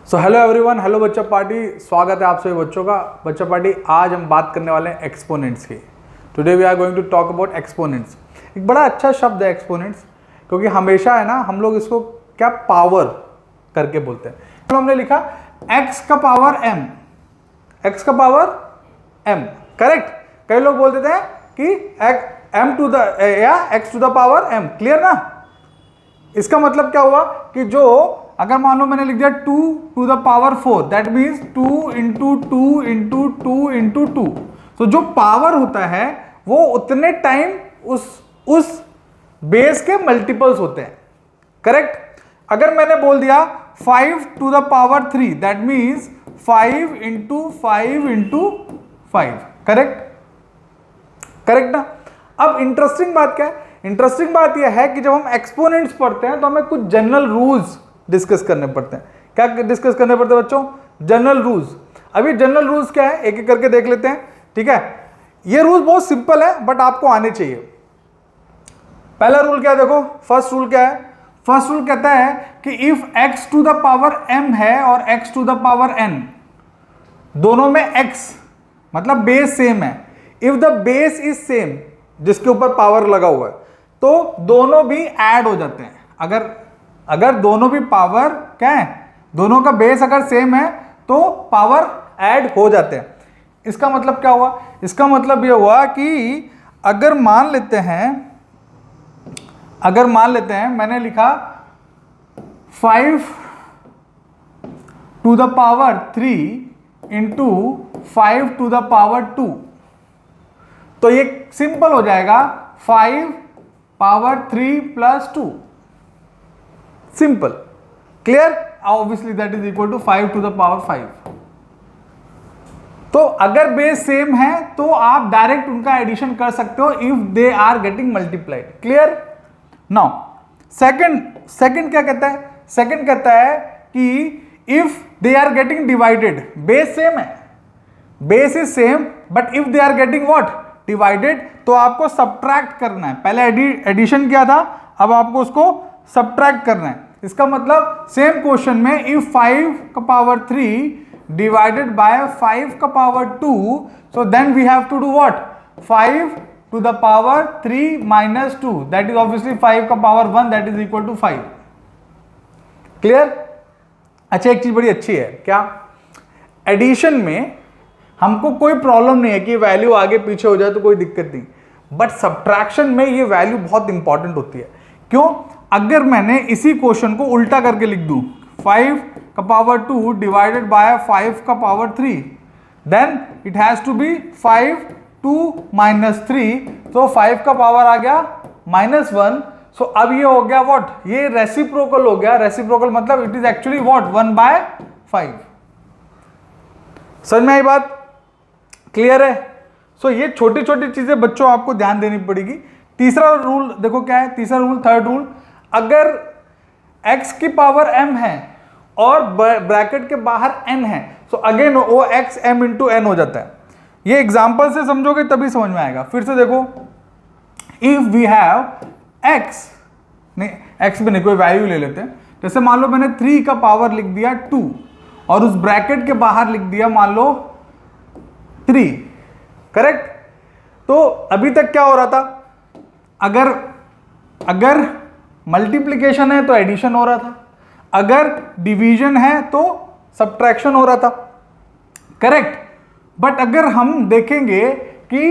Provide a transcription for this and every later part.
So hello everyone, hello बच्चा party. स्वागत है आप सभी बच्चों का बच्चा पार्टी। आज हम बात करने वाले हैं एक्सपोनेंट्स की। Today we are going to talk about exponents. एक बड़ा अच्छा शब्द है एक्सपोनेंट्स, क्योंकि हमेशा है ना हम लोग इसको क्या पावर करके बोलते हैं। तो हमने लिखा x का पावर m, x का पावर m, करेक्ट। कई लोग बोल देते हैं कि m टू द या x to the power m, clear ना। इसका मतलब क्या हुआ कि जो अगर मान लो मैंने लिख दिया 2 to the power 4, that means 2 into 2 into 2 into 2। तो जो पावर होता है वो उतने टाइम उस बेस के मल्टीपल्स होते हैं, करेक्ट। अगर मैंने बोल दिया 5 to the power 3, that means 5 into 5 into 5, correct, correct ना। अब इंटरेस्टिंग बात क्या है? इंटरेस्टिंग बात यह है कि जब हम एक्सपोनेंट्स पढ़ते हैं तो हमें कुछ जनरल रूल्स डिस्कस करने पड़ते हैं। क्या डिस्कस करने पड़ते हैं बच्चों? General rules. अभी जनरल रूल्स क्या है, एक एक करके देख लेते हैं, ठीक है। ये रूल बहुत सिंपल है बट आपको आने चाहिए। पहला रूल क्या है, देखो फर्स्ट रूल क्या है। फर्स्ट रूल कहता है कि if x to the power m है और x to the power n, दोनों में x मतलब बेस सेम है, if the base is same, जिसके ऊपर पावर लगा हुआ है, तो दोनों भी ऐड हो जाते हैं। अगर दोनों भी पावर क्या है, दोनों का बेस अगर सेम है तो पावर ऐड हो जाते हैं। इसका मतलब क्या हुआ? इसका मतलब यह हुआ कि अगर मान लेते हैं मैंने लिखा 5 to the power 3 into 5 to the power 2, तो ये सिंपल हो जाएगा 5 power 3 plus 2, simple, clear. Obviously that is equal to 5 to the power 5। तो अगर बेस सेम है तो आप डायरेक्ट उनका एडिशन कर सकते हो if they are getting multiplied, clear. Now second क्या कहता है? सेकंड कहता है कि if they are getting divided, base same है, base is same, but if they are getting what, divided, तो आपको सब्ट्रैक्ट करना है। पहले एडिशन किया था, अब आपको उसको सब्ट्रैक्ट करना है। इसका मतलब सेम क्वेश्चन में इफ 5 का पावर 3 डिवाइडेड बाय 5 का power 2, so then we have to do what, 5 to the power 3 minus 2, that is obviously 5 का power 1, that is equal to 5, clear. अच्छा, एक चीज बड़ी अच्छी है, क्या? एडिशन में हमको कोई प्रॉब्लम नहीं है कि वैल्यू आगे पीछे हो जाए तो कोई दिक्कत नहीं, बट सब्ट्रैक्शन में ये वैल्यू बहुत इंपॉर्टेंट होती है। क्यों? अगर मैंने इसी क्वेश्चन को उल्टा करके लिख दूं 5 का पावर 2 डिवाइडेड बाय 5 का power 3, then it has to be 5 2 minus 3, तो 5 का पावर आ गया -1। सो अब ये हो गया व्हाट, ये रेसिप्रोकल हो गया। रेसिप्रोकल मतलब इट इज एक्चुअली व्हाट, 1/5। समझ में आई बात? क्लियर है? सो ये छोटी छोटी चीजें बच्चों आपको ध्यान देनी पड़ेगी। तीसरा रूल देखो क्या है, तीसरा रूल, थर्ड रूल, अगर x की पावर m है और ब्रैकेट के बाहर n है, सो अगेन वो x m इंटू n हो जाता है। ये एग्जांपल से समझोगे तभी समझ में आएगा। फिर से देखो, इफ वी हैव x, नहीं x भी नहीं, कोई वैल्यू ले लेते हैं। जैसे मान लो मैंने 3 का पावर लिख दिया 2 और उस ब्रैकेट के बाहर लिख दिया मान लो 3, करेक्ट। तो अभी तक क्या हो रहा था, अगर मल्टीप्लिकेशन है तो एडिशन हो रहा था, अगर डिवीजन है तो सब्ट्रैक्शन हो रहा था, करेक्ट। बट अगर हम देखेंगे कि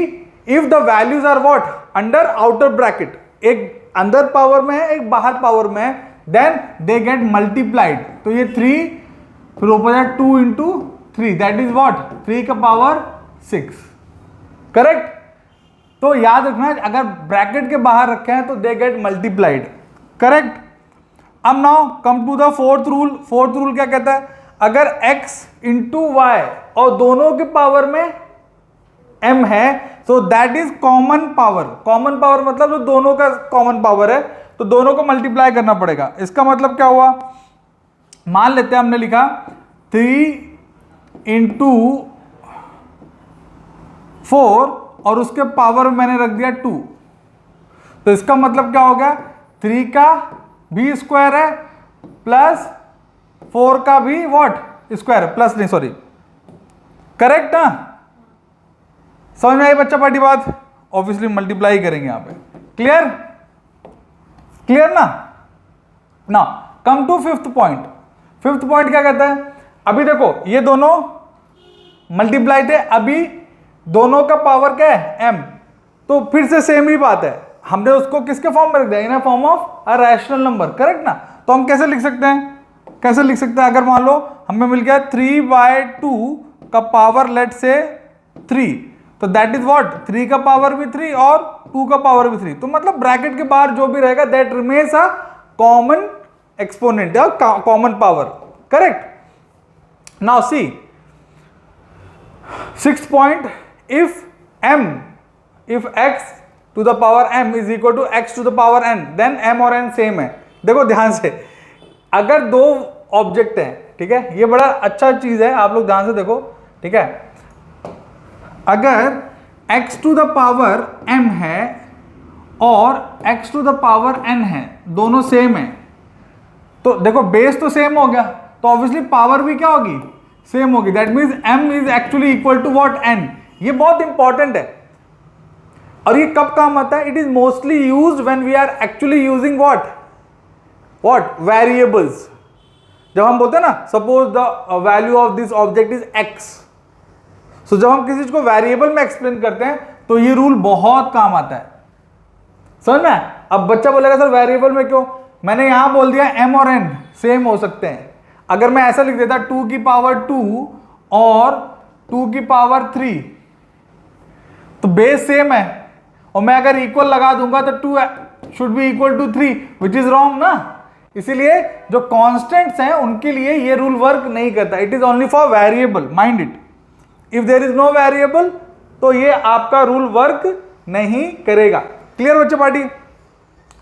if the values are what, under outer bracket, एक अंदर पावर में है एक बाहर पावर में है, देन दे गेट मल्टीप्लाइड। तो ये 3 फिर ऊपर 2 इंटू 3, दैट इज व्हाट, 3 का पावर 6, करेक्ट। तो याद रखना, अगर ब्रैकेट के बाहर रखे हैं तो दे गेट मल्टीप्लाइड, करेक्ट। अब now come to the fourth rule. Fourth rule क्या कहता है? अगर x इंटू वाई और दोनों के पावर में m है, तो that is common power. Common power मतलब जो दोनों का कॉमन पावर है, तो दोनों को मल्टीप्लाई करना पड़ेगा। इसका मतलब क्या हुआ, मान लेते हैं हमने लिखा 3 इंटू 4 और उसके पावर मैंने रख दिया 2, तो इसका मतलब क्या हो गया, 3 का भी स्क्वायर है प्लस 4 का भी व्हाट स्क्वायर प्लस नहीं सॉरी करेक्ट ना, समझ में आई बच्चा पार्टी बात? ऑब्वियसली मल्टीप्लाई करेंगे यहां पे, क्लियर क्लियर ना। ना come to fifth point. Fifth point क्या कहता है? अभी देखो ये दोनों मल्टीप्लाई थे, अभी दोनों का पावर क्या है m, तो फिर से सेम ही बात है, हमने उसको किसके फॉर्म में रख दिया, in a form of a rational number, correct ना। तो हम कैसे लिख सकते हैं, कैसे लिख सकते हैं? अगर मान लो हमें मिल गया 3/2 का पावर लेट से 3, तो दैट इज व्हाट 3 का पावर भी 3 और 2 का पावर भी 3, तो मतलब ब्रैकेट के बाहर जो भी रहेगा that remains a common exponent या common power, correct. Now see sixth point, if x to the power m is equal to x to the power n, then m और n सेम है। देखो ध्यान से, अगर दो ऑब्जेक्ट हैं, ठीक है, ये बड़ा अच्छा चीज है, आप लोग ध्यान से देखो, ठीक है, अगर x to the power m है और x to the power n है, दोनों सेम है, तो देखो बेस तो सेम हो गया, तो ऑब्वियसली पावर भी क्या होगी, सेम होगी, that means m is actually equal to what n। ये बहुत इंपॉर्टेंट है और ये कब काम आता है? It is mostly used when we are actually using what variables. जब हम बोलते हैं ना suppose the value of this object is x, so जब हम किसी चीज को वेरिएबल में एक्सप्लेन करते हैं तो ये रूल बहुत काम आता है, समझ में? अब बच्चा बोलेगा सर वेरिएबल में क्यों? मैंने यहां बोल दिया m और n सेम हो सकते हैं। अगर मैं ऐसा लिख देता 2 की पावर 2 और 2 की पावर 3, तो बेस सेम है, और मैं अगर इक्वल लगा दूंगा तो 2 should be equal to 3, which is wrong ना। इसीलिए जो कांस्टेंट्स हैं उनके लिए ये रूल वर्क नहीं करता, it is only for variable, mind it. If there is no variable तो ये आपका रूल वर्क नहीं करेगा, क्लियर बच्चे पार्टी?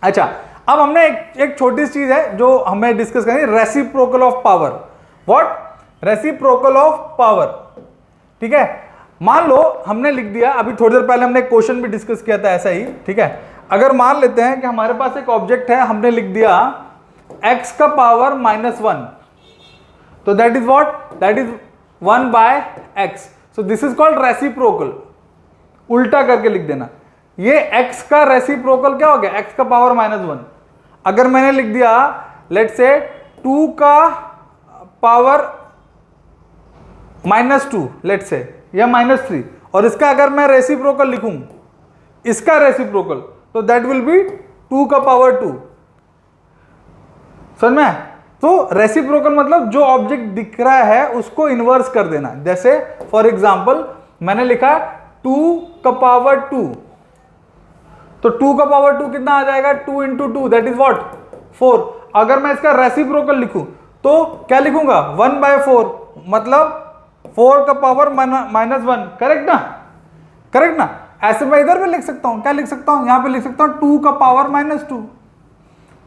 अच्छा, अब हमने एक छोटी सी चीज है जो हमें डिस्कस करनी, reciprocal of power. What? Reciprocal of power, ठीक है। मान लो हमने लिख दिया, अभी थोड़ी देर पहले हमने एक क्वेश्चन भी डिस्कस किया था ऐसा ही, ठीक है। अगर मान लेते हैं कि हमारे पास एक ऑब्जेक्ट है, हमने लिख दिया x का पावर -1, तो that is what, that is 1/x, so this is called reciprocal. उल्टा करके लिख देना, ये x का रेसिप्रोकल क्या हो गया, x का पावर -1। अगर मैंने लिख दिया लेट से 2 का पावर -2 लेट से, या -3, और इसका अगर मैं रेसिप्रोकल लिखूं, इसका रेसिप्रोकल, तो दैट विल बी 2 का पावर 2, समझ में? तो रेसिप्रोकल मतलब जो ऑब्जेक्ट दिख रहा है उसको इन्वर्स कर देना। जैसे फॉर एग्जांपल मैंने लिखा 2 का पावर 2, तो 2 का पावर 2 कितना आ जाएगा, 2 इंटू 2 दैट इज व्हाट 4। अगर मैं इसका रेसिप्रोकल लिखूं तो क्या लिखूंगा, 1/4, मतलब 4 का पावर -1, करेक्ट ना, करेक्ट ना। ऐसे मैं इधर भी लिख सकता हूं, क्या लिख सकता हूं, यहां पे लिख सकता हूं 2 का पावर -2,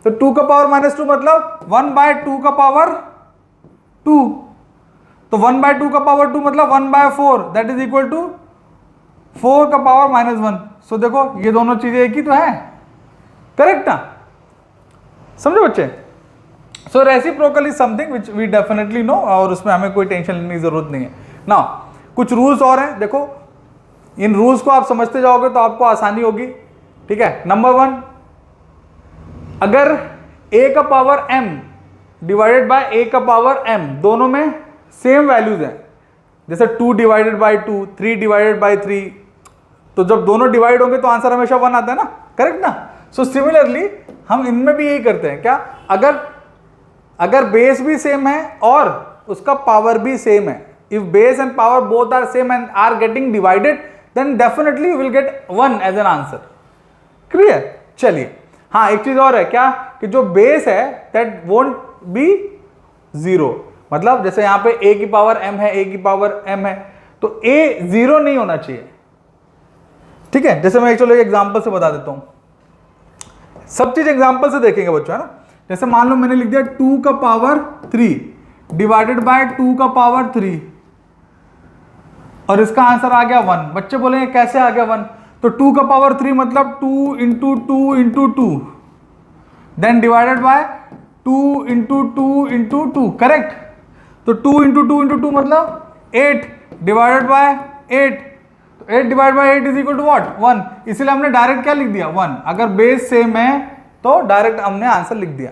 तो 2 का पावर -2 मतलब 1/2 का पावर 2, तो 1/2 का पावर 2 मतलब 1/4, दैट इज इक्वल टू 4 का पावर -1। सो देखो ये दोनों चीजें एक ही तो है, करेक्ट ना, समझो बच्चे? So reciprocal is something which we definitely know, और उसमें हमें कोई टेंशन लेने की जरूरत नहीं है ना। कुछ रूल्स और हैं, देखो इन रूल्स को आप समझते जाओगे तो आपको आसानी होगी, ठीक है। नंबर 1, अगर a का power m divided by a का पावर m दोनों में सेम वैल्यूज हैं, जैसे 2 डिवाइडेड बाय 2, 3 डिवाइडेड बाय 3, तो जब दोनों डिवाइड होंगे तो आंसर हमेशा 1 आता है ना, करेक्ट ना। सो सिमिलरली हम इनमें भी यही करते हैं, क्या, अगर बेस भी सेम है और उसका पावर भी सेम है, if base and power both are same and are getting divided, then definitely you will get 1 as an answer, clear? चलिए, हाँ एक चीज और है, क्या, कि जो बेस है दैट वोंट बी 0, मतलब जैसे यहां पे a की पावर m है, a की पावर m है, तो a 0 नहीं होना चाहिए, ठीक है। जैसे मैं चलो एक एग्जांपल से बता देता हूं, सब चीज एग्जांपल से देखेंगे बच्चों, है ना। जैसे मान लो मैंने लिख दिया 2 का पावर 3 डिवाइडेड बाय 2 का पावर 3, और इसका आंसर आ गया 1। बच्चे बोलेंगे कैसे आ गया 1? तो 2 का पावर 3 मतलब 2 into 2 into 2, then divided by 2 into two into two, correct. तो 2 इंटू टू इंटू टू मतलब 8 डिवाइडेड बाय 8, तो 8 divide by 8 is equal to what 1, इसलिए हमने डायरेक्ट क्या लिख दिया 1। अगर बेस सेम है तो डायरेक्ट हमने आंसर लिख दिया,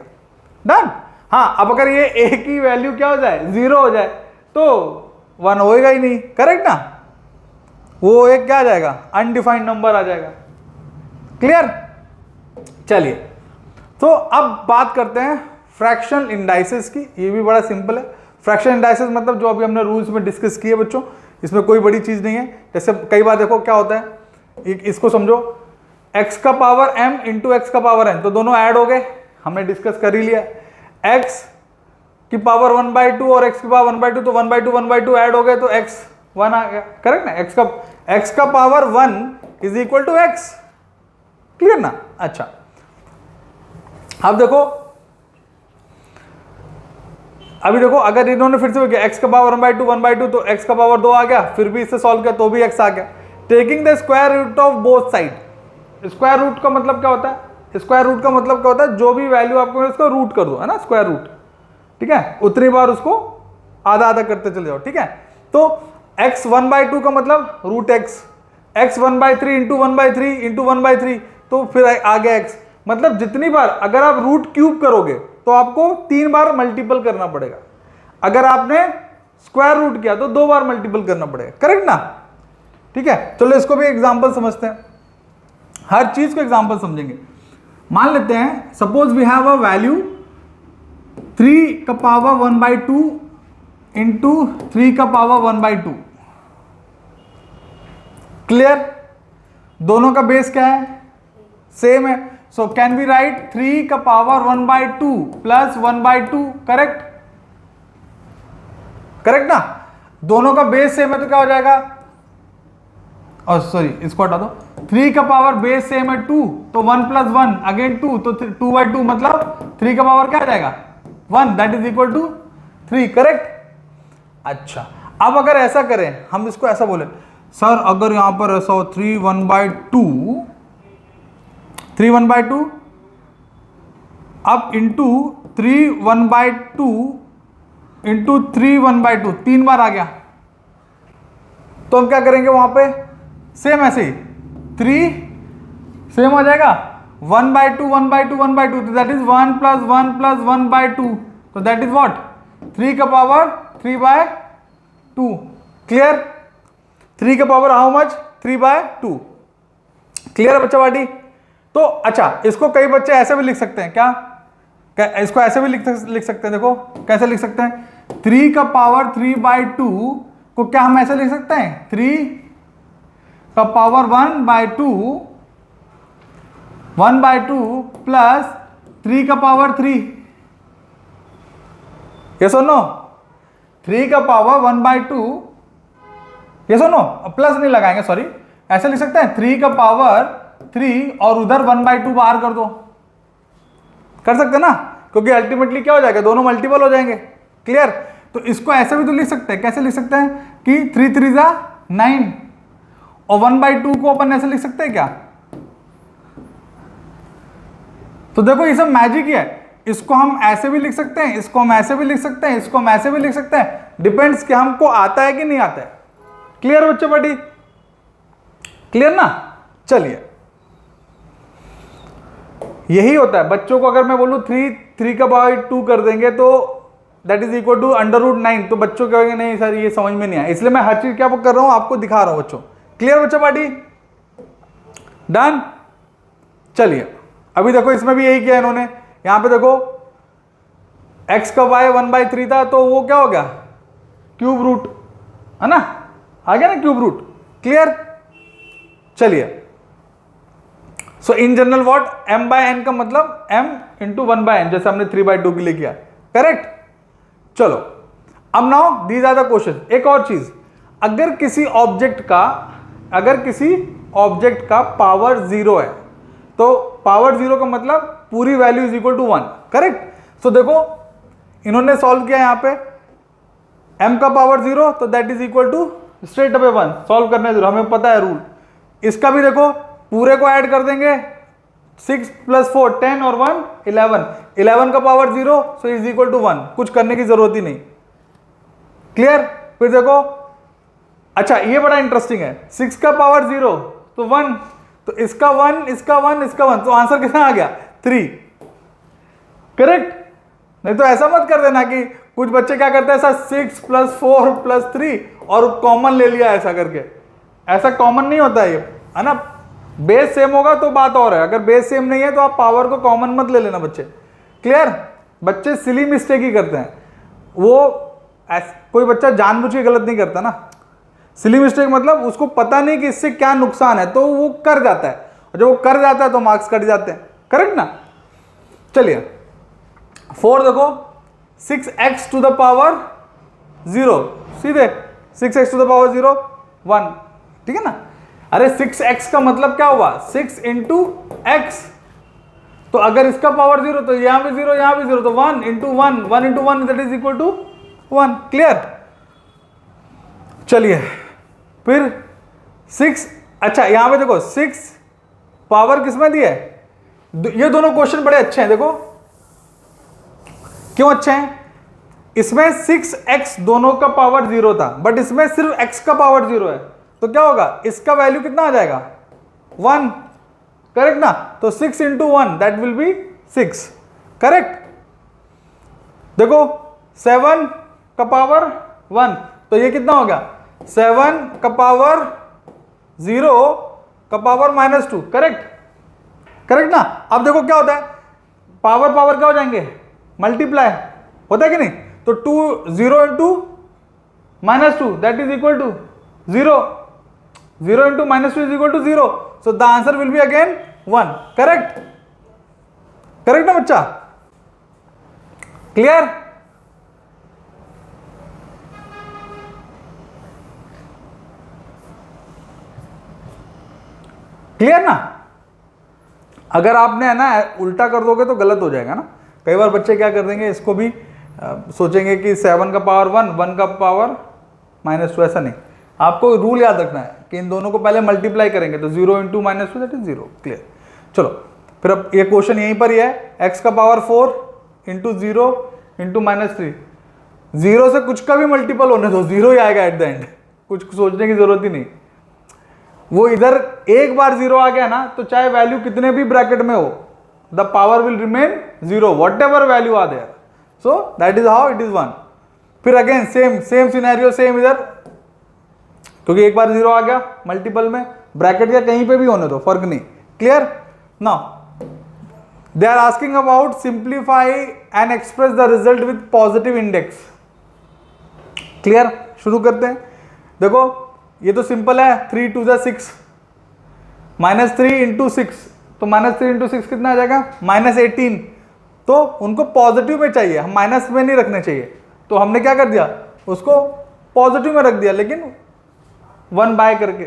डन। हाँ, अब अगर ये a की वैल्यू क्या हो जाए 0 हो जाए तो 1 होएगा ही नहीं, करेक्ट ना, वो एक क्या आ जाएगा अनडिफाइंड नंबर आ जाएगा, क्लियर। चलिए, तो अब बात करते हैं फ्रैक्शनल इंडाइसेस की। ये भी बड़ा सिंपल है। फ्रैक्शनल इंडाइसेस मतलब जो अभी हमने रूल्स में डिस्कस किए बच्चों, इसमें कोई बड़ी चीज नहीं है। जैसे कई बार देखो क्या होता है, इसको समझो, x का पावर m इंटू एक्स का पावर n, तो दोनों ऐड हो गए, हमने डिस्कस कर ही लिया। x की पावर 1/2 और x की पावर 1/2, तो 1/2 ऐड हो गए तो x 1 आ गया, करेक्ट ना। x का power 1 is equal to x, clear ना। अच्छा, अब देखो, अभी देखो, अगर इन्होंने फिर से किया x का पावर 1/2 तो x का पावर 2 आ गया, फिर भी इससे सॉल्व किया तो भी x आ गया। Taking the square root of both side. Square root का मतलब क्या होता है, स्क्वायर रूट का मतलब क्या होता है, जो भी वैल्यू आपको मिले उसको रूट कर दो, है ना, स्क्वायर रूट, ठीक है, उतनी बार उसको आधा आधा करते चले जाओ, ठीक है। तो x 1/2 का मतलब रूट x 1/3 इंटू 1/3 इंटू 1/3, तो फिर आ गया x। मतलब जितनी बार अगर आप रूट क्यूब करोगे तो आपको 3 बार मल्टीपल करना पड़ेगा, अगर आपने स्क्वायर रूट किया तो 2 बार मल्टीपल करना पड़ेगा, करेक्ट ना। ठीक है, चलो इसको भी एग्जांपल समझते हैं, हर चीज को एग्जांपल समझेंगे। मान लेते हैं suppose we have a value 3 का पावर 1/2 इंटू 3 का पावर 1/2, क्लियर। दोनों का बेस क्या है, सेम है, सो कैन बी राइट 3 का पावर 1/2 प्लस 1/2, करेक्ट, करेक्ट ना। दोनों का बेस सेम है तो क्या हो जाएगा, और सॉरी इसको हटा दो, 3 का पावर बेस सेम है 2, तो 1 प्लस 1 अगेन 2, तो 2/2 मतलब 3 का पावर क्या आ जाएगा 1, that is equal to 3, correct. अच्छा, अब अगर ऐसा करें, हम इसको ऐसा बोले, सर अगर यहां पर ऐसा हो 3 1/2 अब इंटू 3 1/2 इंटू 3 1/2, 3 बार आ गया, तो हम क्या करेंगे वहां पे, सेम ऐसे ही 3 सेम हो जाएगा 1/2 1/2 1/2, तो दैट इज 1 प्लस 1 प्लस 1/2, तो दैट इज व्हाट 3 का पावर 3/2, क्लियर। 3 का पावर हाउ मच 3/2, क्लियर है बच्चा पार्टी। तो अच्छा, इसको कई बच्चे ऐसे भी लिख सकते हैं, क्या इसको ऐसे भी लिख सकते हैं, देखो कैसे लिख सकते हैं, 3 का पावर 3/2 को क्या हम ऐसे लिख सकते हैं, 3 का पावर 1/2 प्लस 3 का पावर 3, यस और नो, 3 का पावर 1/2, यस और नो, प्लस नहीं लगाएंगे, सॉरी, ऐसे लिख सकते हैं 3 का पावर 3 और उधर 1/2 बाहर कर दो, कर सकते हैं ना, क्योंकि अल्टीमेटली क्या हो जाएगा, दोनों मल्टीपल हो जाएंगे, क्लियर। तो इसको ऐसे भी तो लिख सकते हैं, कैसे लिख सकते हैं कि 3 3 9, और 1/2 को अपन ऐसे लिख सकते हैं क्या। तो देखो ये सब मैजिक ही है, इसको हम ऐसे भी लिख सकते हैं, इसको हम ऐसे भी लिख सकते हैं, इसको हम ऐसे भी लिख सकते हैं, डिपेंड्स कि हमको आता है कि नहीं आता है, क्लियर बच्चों पार्टी, क्लियर ना। चलिए, यही होता है बच्चों को, अगर मैं बोलूं 3 का पावर 2 कर देंगे तो दैट इज इक्वल टू √9, तो बच्चों कहेंगे नहीं सर ये समझ में नहीं आया, इसलिए मैं हर चीज क्या कर रहा हूं आपको दिखा रहा हूं बच्चों, क्लियर बच्चों पार्टी, डन। चलिए, अभी देखो इसमें भी यही किया इन्होंने, यहां पे देखो x का y 1/3 था, तो वो क्या हो गया क्यूब रूट, है ना, आ गया ना क्यूब रूट, क्लियर। चलिए, सो इन जनरल व्हाट m/n का मतलब m इंटू 1/n, जैसे हमने 3/2 के लिए किया, करेक्ट। चलो, अब now these are the question. एक और चीज, अगर किसी ऑब्जेक्ट का पावर 0 है, तो पावर 0 का मतलब पूरी value is equal to 1, correct. So देखो इन्होंने सॉल्व किया यहां पे m का पावर 0, तो that is equal to straight away 1, solve करने 0, हमें पता है रूल। इसका भी देखो पूरे को ऐड कर देंगे 6 + 4 10 और 1 11, 11 का power 0, so is equal to 1, कुछ करने की जरूरत ही नहीं। क्लियर? फिर देखो, अच्छा ये बड़ा इंटरेस्टिंग है, 6 का पावर 0 तो 1, तो इसका 1 इसका 1 इसका 1, तो आंसर कितना आ गया 3। करेक्ट? नहीं तो ऐसा मत कर देना कि कुछ बच्चे क्या करते हैं ऐसा 6 + 4 + 3 और कॉमन ले लिया ऐसा करके, ऐसा कॉमन नहीं होता है ना। बेस सेम होगा तो बात और है, अगर बेस सेम नहीं है तो आप पावर को कॉमन मत ले लेना बच्चे। क्लियर? बच्चे सिली मिस्टेक ही करते हैं, वो कोई बच्चा जानबूझ के गलत नहीं करता ना। सिली मिस्टेक मतलब उसको पता नहीं कि इससे क्या नुकसान है तो वो कर जाता है, और जब वो कर जाता है तो मार्क्स कट जाते हैं। करेक्ट ना? चलिए 4 देखो, 6x टू द पावर 0, सीधे 6x टू द पावर 0 1, ठीक है ना। अरे 6x का मतलब क्या हुआ 6 × x, तो अगर इसका पावर 0 तो यहां भी 0 यहां भी 0, तो 1 × 1 1 × 1 that is equal to 1। Clear? चलिए फिर 6, अच्छा यहां पे देखो 6 पावर किसमें दी है, ये दोनों क्वेश्चन बड़े अच्छे हैं। देखो क्यों अच्छे हैं, इसमें 6x दोनों का पावर 0 था, बट इसमें सिर्फ x का पावर 0 है, तो क्या होगा इसका वैल्यू कितना आ जाएगा 1। करेक्ट ना? तो 6 × 1 दैट विल बी 6। करेक्ट? देखो 7 का पावर 1, तो ये कितना हो गया 7 का पावर 0 का पावर -2। करेक्ट? करेक्ट ना? अब देखो क्या होता है, पावर पावर क्या हो जाएंगे, मल्टीप्लाई होता है कि नहीं, तो 0 × -2 that is equal to 0, 0 × -2 is equal to 0, so the answer will be again 1। Correct? Correct ना बच्चा? क्लियर? क्लियर ना? अगर आपने है ना उल्टा कर दोगे तो गलत हो जाएगा ना। कई बार बच्चे क्या कर देंगे, इसको भी सोचेंगे कि 7 का पावर 1 1 का पावर -2, ऐसा नहीं। आपको रूल याद रखना है कि इन दोनों को पहले मल्टीप्लाई करेंगे तो 0 × -2 दैट इज 0। क्लियर? चलो फिर अब ये क्वेश्चन यहीं पर ही है, x का पावर 4 × 0 × -3, 0 से कुछ का भी मल्टीपल होने दो 0 ही आएगा एट द एंड, कुछ सोचने की जरूरत ही नहीं। वो इधर एक बार 0 आ गया ना, तो चाहे वैल्यू कितने भी ब्रैकेट में हो, the power will remain 0 whatever value आ there, so that is how it is 1। फिर अगेन सेम सिनेरियो, सेम इधर, क्योंकि एक बार 0 आ गया मल्टीपल में, ब्रैकेट या कहीं पे भी होने दो, फर्क नहीं। Clear? Now they are asking about simplify and express the result with positive index. Clear? शुरू करते हैं। देखो ये तो सिंपल है, 3 × 2 = 6, -3 × 6, तो -3 × 6 कितना आ जाएगा -18, तो उनको पॉजिटिव में चाहिए, हम माइनस में नहीं रखने चाहिए, तो हमने क्या कर दिया उसको पॉजिटिव में रख दिया, लेकिन 1 बाय करके।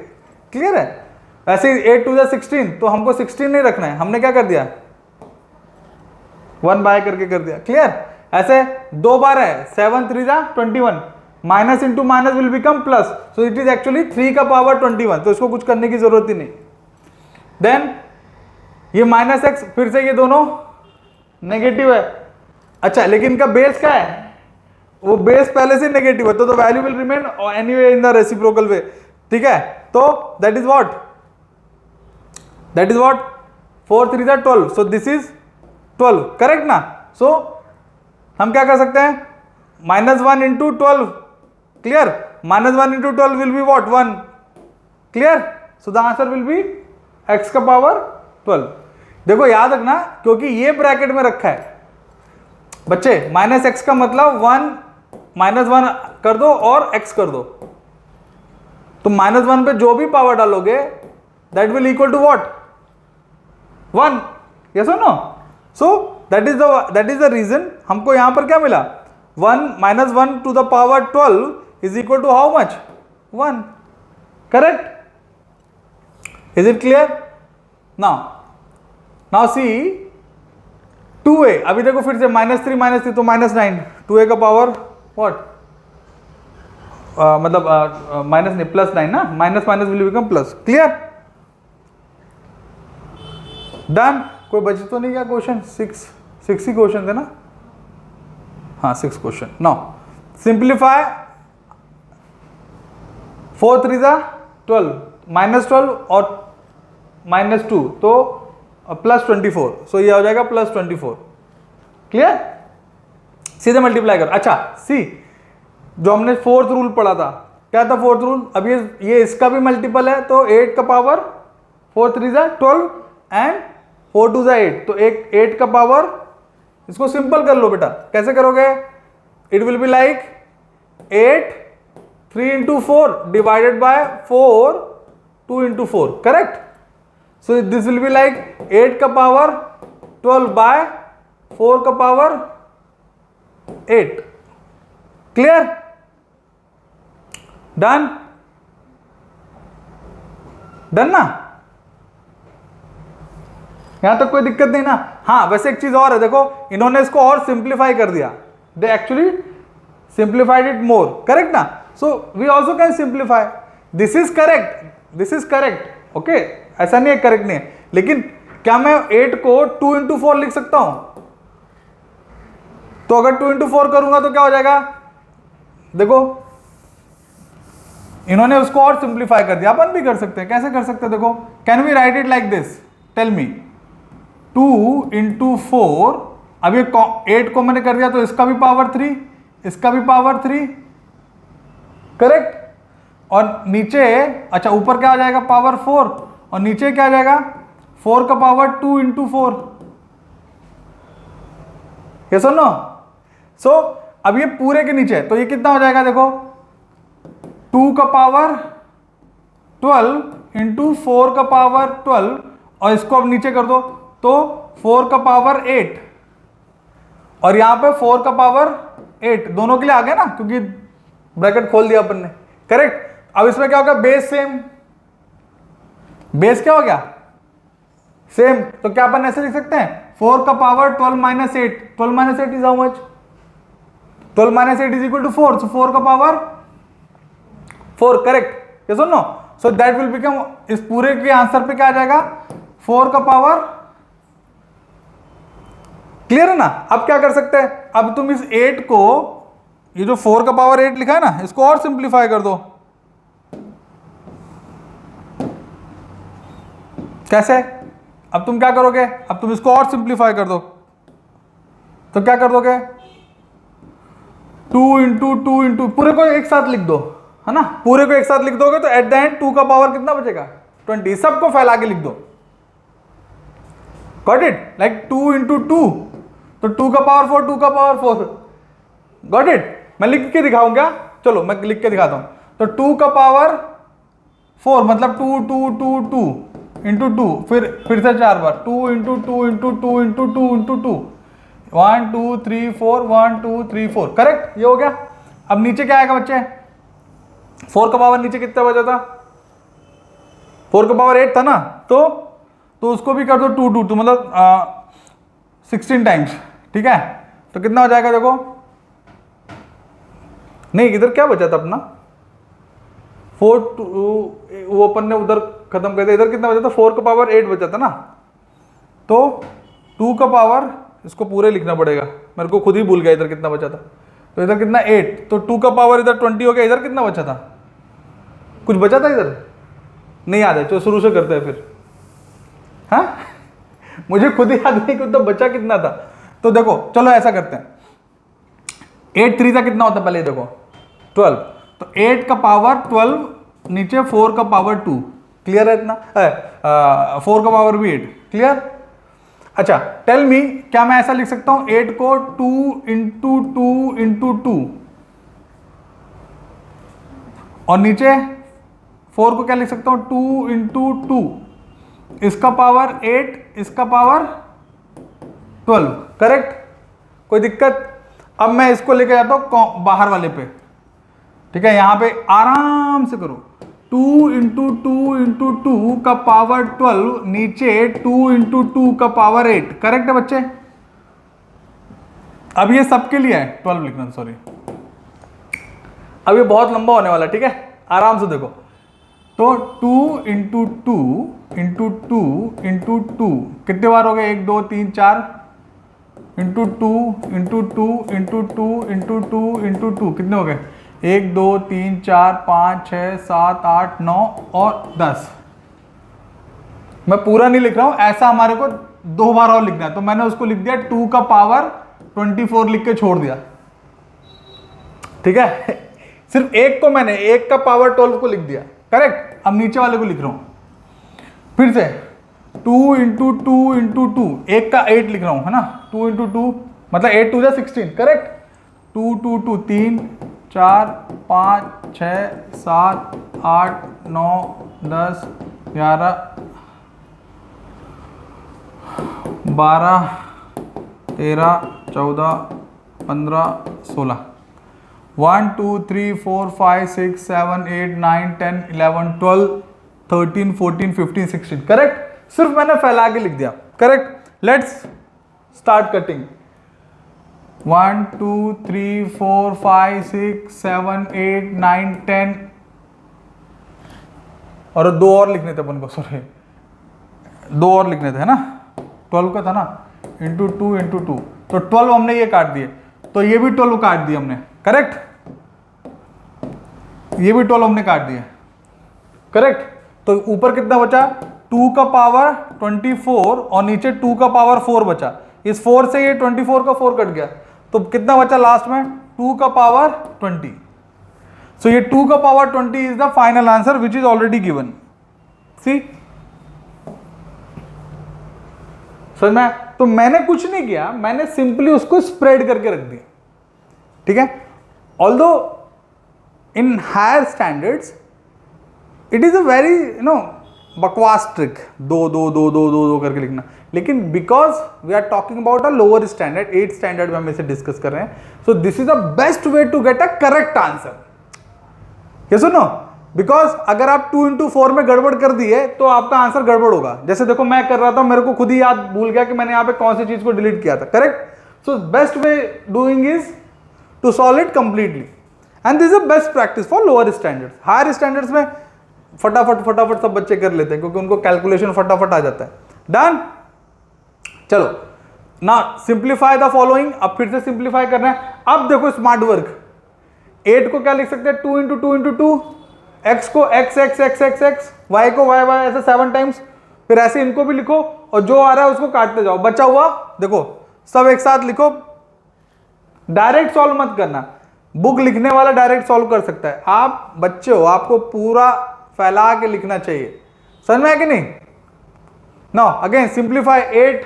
क्लियर है? ऐसे 8 × 2 = 16, तो हमको 16 नहीं रखना है, हमने क्या कर दिया 1 बाय करके कर दिया। क्लियर? ऐसे 2 बार है, 7 × 3 = 21, minus into minus will become plus, so it is actually 3 का पावर 21, तो इसको कुछ करने की जरूरत ही नहीं। देन ये -x, फिर से ये दोनों नेगेटिव है। अच्छा लेकिन इनका बेस क्या है, वो बेस पहले से नेगेटिव है, तो value will remain anyway in the reciprocal way. ठीक है? तो that is what 4 × 3 = 12, so this is 12। Correct ना? सो हम क्या कर सकते हैं, -1 × 12। Clear? -1 × 12 will be what 1। Clear? So the answer will B x का पावर 12। देखो याद रखना, क्योंकि ये ब्रैकेट में रखा है बच्चे, -x का मतलब 1 कर दो और x कर दो, तो -1 पे जो भी पावर डालोगे that will equal to what 1। Yes और no? So that is the reason हमको यहां पर क्या मिला, 1 -1 to the power 12 is equal to how much 1। Correct? Is it clear? Now see 2a, अभी देखो फिर से -3 तो -9, 2a का पावर व्हाट मतलब माइनस नहीं +9 ना, minus will become plus. Clear? Done? कोई बचे तो नहीं क्या क्वेश्चन? 6 ही क्वेश्चन थे ना? हाँ 6 क्वेश्चन। नाउ सिंप्लीफाई 4 3 12, -12 और -2 तो +24, सो ये हो जाएगा +24। क्लियर? सीधे मल्टीप्लाई करो। अच्छा सी, जो हमने 4th रूल पढ़ा था, क्या था 4th रूल? अब ये इसका भी मल्टीपल है, तो 8 का पावर 4 3 12 एंड 4 2 8, तो एक 8 का पावर, इसको सिंपल कर लो बेटा। कैसे करोगे? It will be like 8 3 into 4 divided by 4 2 into 4, correct? So this will be like 8 का पावर 12 by 4 का पावर 8। क्लियर? डन? डन ना? यहां तक कोई दिक्कत नहीं ना? हाँ वैसे एक चीज और है, देखो इन्होंने इसको और सिंप्लीफाई कर दिया, they actually simplified it more, correct ना? So we also can simplify, this is correct, okay, ऐसा नहीं है करेक्ट नहीं है, लेकिन क्या मैं 8 को 2 into 4 लिख सकता हूं? तो अगर 2 into 4 करूंगा तो क्या हो जाएगा? देखो इन्होंने उसको और सिंप्लीफाई कर दिया, अपन भी कर सकते हैं। कैसे कर सकते हैं? देखो, can we write it like this? Tell me. 2 into 4, अब ये 8 को मैंने कर दिया तो इसका भी पावर 3, इसका भी पावर 3, करेक्ट? और नीचे, अच्छा ऊपर क्या आ जाएगा? पावर 4, और नीचे क्या आ जाएगा? 4 का पावर 2 into 4। ये सुनो, सो अब ये पूरे के नीचे, तो ये कितना हो जाएगा? देखो 2 का पावर 12 into 4 का पावर 12, और इसको अब नीचे कर दो तो 4 का पावर 8, और यहां पे 4 का पावर 8, दोनों के लिए आ गया ना, क्योंकि ब्रैकेट खोल दिया अपन ने, करेक्ट? अब इसमें क्या होगा? बेस सेम, बेस क्या हो गया? सेम। तो क्या अपन ऐसे लिख सकते हैं? 4 का power 12 - 8, 12 - 8 is how much? 12 - 8 is equal to 4, so 4 का पावर 4, करेक्ट? ये सुनो, सो दैट विल बिकम, इस पूरे के आंसर पे क्या आ जाएगा? 4 का पावर, क्लियर है ना? अब क्या कर सकते हैं? अब तुम इस 8 को, ये जो 4 का पावर 8 लिखा है ना, इसको और सिंप्लीफाई कर दो। कैसे? अब तुम क्या करोगे? अब तुम इसको और सिंप्लीफाई कर दो, तो क्या कर दोगे? 2 into 2 into, पूरे को एक साथ लिख दो, है ना? पूरे को एक साथ लिख दोगे तो एट द एंड 2 का पावर कितना बचेगा? 20। सबको फैला के लिख दो, गॉट इट? लाइक 2 into 2, तो 2 का पावर 4, 2 का पावर 4, गॉट इट? मैं लिख के दिखाऊं क्या? चलो मैं लिख के दिखाता हूं। तो 2 का पावर 4 मतलब 2 2 2 2 इंटू 2, फिर से 4 बार 2 into 2 into 2 into 2 into 2, 1 2 3 4, 1 2 3 4, correct? ये हो गया। अब नीचे क्या आएगा बच्चे? 4 का पावर नीचे कितना बचा था? 4 का पावर 8 था ना, तो उसको भी कर दो 2 2 2, मतलब 16 टाइम्स, ठीक है? तो कितना हो जाएगा? देखो, नहीं इधर क्या बचा था अपना? 4 वो अपन ने उधर खत्म कर दिया, इधर कितना बचा था? 4 का पावर 8 बचा था ना, तो 2 का पावर, इसको पूरे लिखना पड़ेगा, मेरे को खुद ही भूल गया इधर कितना बचा था। तो इधर कितना? 8, तो 2 का पावर इधर 20 हो गया। इधर कितना बचा था? कुछ बचा था इधर? नहीं याद है, चलो शुरू से करते हैं फिर। हाँ मुझे खुद ही याद नहीं कि तो बचा कितना था। तो देखो चलो ऐसा करते हैं, 8 3 का कितना होता है पहले देखो? 12, तो 8 का पावर 12, नीचे 4 का पावर 2, क्लियर है इतना? 4 का पावर भी 8, क्लियर? अच्छा टेल मी, क्या मैं ऐसा लिख सकता हूं 8 को 2 into 2 into 2, और नीचे 4 को क्या लिख सकता हूं? 2 into 2, इसका पावर 8, इसका पावर 12, करेक्ट? कोई दिक्कत? अब मैं इसको लेके जाता हूं बाहर वाले पे, ठीक है? यहां पे आराम से करो, 2 into 2 into 2 का पावर 12, नीचे 2 into 2 का पावर 8, करेक्ट है बच्चे? अब ये सबके लिए है 12 लिखना, सॉरी। अब ये बहुत लंबा होने वाला है, ठीक है? आराम से देखो, तो 2 into two into two into to कितने बार हो गए, 1 2 3 4 into two into two into two into two into to कितने हो गए, 1 2 3 4 5 6 7 8 9 और 10। मैं पूरा नहीं लिख रहा हूं, ऐसा हमारे को 2 बार और लिखना है, तो मैंने उसको लिख दिया 2 का पावर 24 लिख के छोड़ दिया। ठीक है, सिर्फ एक को मैंने 1 का पावर 12 को लिख दिया, करेक्ट। अब नीचे वाले को लिख रहा हूं फिर से 2 इंटू टू इंटू टू, 1 का 8 लिख रहा हूं, है ना। 2 इंटू टू मतलब 8 2 16, करेक्ट। 2 2 2 3 4 5 6 7 8 9 10 11 12 13 14 15 16 1 2 3 4 5 6 7 8 9 10 11 12 13 14 15 16, करेक्ट। सिर्फ मैंने फैला के लिख दिया, करेक्ट। Let's start cutting. 1 2 3 4 5 6 7 8 9 10 और 2 और लिखने थे अपन को, सॉरी 2 और लिखने थे, है ना। 12 का था ना, इंटू टू इंटू टू, तो 12 हमने ये काट दिए, तो ये भी 12 काट दिए हमने, करेक्ट। ये भी 12 हमने काट दिए, करेक्ट। तो ऊपर कितना बचा, 2 का पावर 24 और नीचे 2 का पावर 4 बचा। इस 4 से ये 24 का 4 कट गया, तो कितना बचा लास्ट में, 2 का पावर 20। सो ये 2 का power 20 is the final answer which is already given. See समझ में? तो मैंने कुछ नहीं किया, मैंने सिंपली उसको स्प्रेड करके रख दिया, ठीक है। Although in higher standards it is a very बकवास ट्रिक, दो दो दो दो दो दो करके लिखना, लेकिन because we are talking about a lower standard, 8th standard में हम इसे डिस्कस कर रहे हैं, so this is the best way to get a correct answer. ये सुनो, बिकॉज अगर आप 2 इंटू 4 में गड़बड़ कर दिए तो आपका आंसर गड़बड़ होगा। जैसे देखो मैं कर रहा था, मेरे को खुद ही याद भूल गया कि मैंने यहाँ पे कौन सी चीज को डिलीट किया था, correct. So best way doing is to solve it completely, and this is best practice for lower standards. Higher standards में फटाफट फटाफट सब बच्चे कर लेते हैं क्योंकि उनको कैलकुलेशन फटाफट आ जाता है। डन, चलो ना सिंप्लीफाई द फॉलोइंग। अब फिर से सिंप्लीफाई करना है। अब देखो स्मार्ट वर्क, 8 को क्या लिख सकते हैं, 2 into two into two, x को x x x x x, y को वाई वाई, ऐसे 7 टाइम्स, फिर ऐसे इनको भी लिखो और जो आ रहा है उसको काटते जाओ। बचा हुआ देखो सब एक साथ लिखो, डायरेक्ट सॉल्व मत करना। बुक लिखने वाला डायरेक्ट सॉल्व कर सकता है, आप बच्चे हो, आपको पूरा फैला के लिखना चाहिए, समझ में है कि नहीं। नाउ अगेन सिंप्लीफाई, 8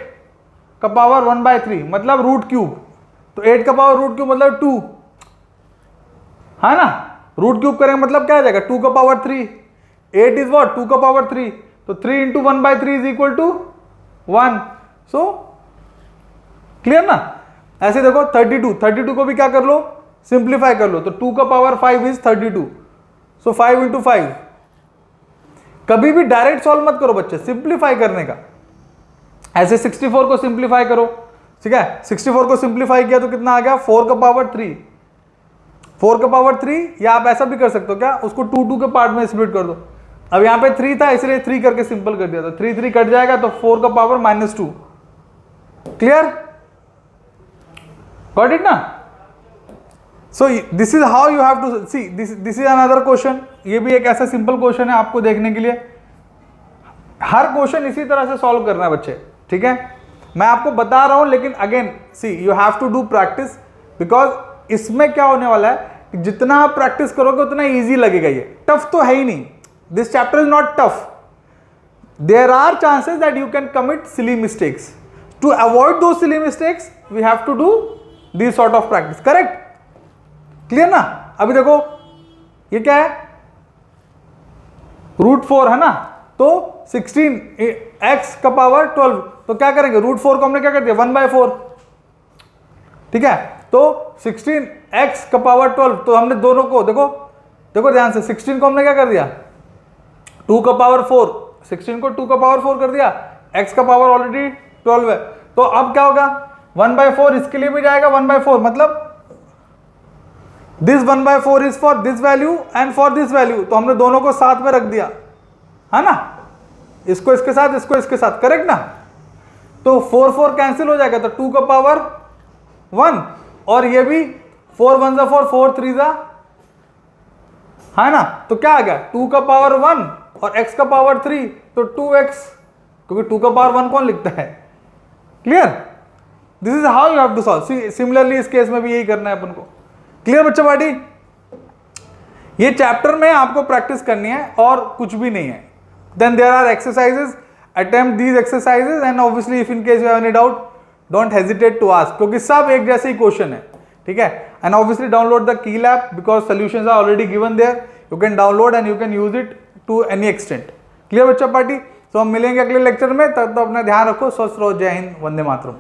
का पावर 1/3 मतलब रूट क्यूब, तो 8 का पावर रूट क्यूब मतलब 2, है ना। रूट क्यूब करेंगे मतलब क्या आ जाएगा, 2 का पावर 3, 8 इज व्हाट, 2 का पावर 3, तो 3 into 1/3 is equal to 1। So clear ना। ऐसे देखो 32 को भी क्या कर लो, सिंप्लीफाई कर लो, तो 2 का पावर 5 इज 32, सो 5 इंटू 5। कभी भी डायरेक्ट सॉल्व मत करो बच्चे, सिंप्लीफाई करने का। ऐसे 64 को सिंप्लीफाई करो, ठीक है। 64 को सिंप्लीफाई किया तो कितना आ गया, 4 का पावर 3, 4 का पावर 3, या आप ऐसा भी कर सकते हो क्या, उसको 2 के पार्ट में स्प्लिट कर दो। अब यहां पे 3 था इसलिए 3 करके सिंपल कर दिया, तो 3 कट जाएगा, तो 4 का पावर -2। क्लियर, गॉट इट ना। So this is how you have to see, this is another question. ये भी एक ऐसा सिंपल क्वेश्चन है आपको देखने के लिए। हर क्वेश्चन इसी तरह से सॉल्व करना है बच्चे, ठीक है। मैं आपको बता रहा हूं, लेकिन again see you have to do practice, because इसमें क्या होने वाला है कि जितना आप प्रैक्टिस करोगे उतना इजी लगेगा। ये टफ तो है ही नहीं, this chapter is not tough. There are chances that you can commit silly mistakes, to avoid those silly mistakes we have to do this sort of practice, correct. Clear ना। अभी देखो ये क्या है, √4 है ना, तो 16 x का पावर 12, तो क्या करेंगे, √4 को हमने क्या कर दिया 1/4, ठीक है। तो 16 x का पावर 12, तो हमने दोनों को देखो देखो ध्यान से, 16 को हमने क्या कर दिया 2 का पावर 4, 16 को 2 का पावर 4 कर दिया, x का पावर ऑलरेडी 12 है, तो अब क्या होगा 1/4 इसके लिए भी जाएगा, 1/4 मतलब this 1/4 is for this value and for this value, तो हमने दोनों को साथ में रख दिया। है ना, इसको इसके साथ, इसको इसके साथ, करेक्ट ना। तो 4 4 कैंसिल हो जाएगा, तो 2 का पावर 1, और ये भी 4 1 जा 4, 4 3 जा, है ना, तो क्या आ गया 2 का पावर 1 और x का पावर 3, तो 2x, क्योंकि 2 का पावर 1 कौन लिखता है, clear. This is how you have to solve. Similarly इस केस में भी यही करना है अपन को, क्लियर बच्चा पार्टी। ये चैप्टर में आपको प्रैक्टिस करनी है और कुछ भी नहीं है। Then there are exercises, attempt these exercises, and obviously if in case you have any doubt don't hesitate to ask, क्योंकि सब एक जैसे ही क्वेश्चन है, ठीक है। And obviously download the Keel app because solutions are already given there, you can download and you can use it to any extent, clear बच्चा party. तो हम मिलेंगे अगले लेक्चर में, तब तो अपना ध्यान रखो, स्वस्थ रहो, जय हिंद, वंदे मातरम।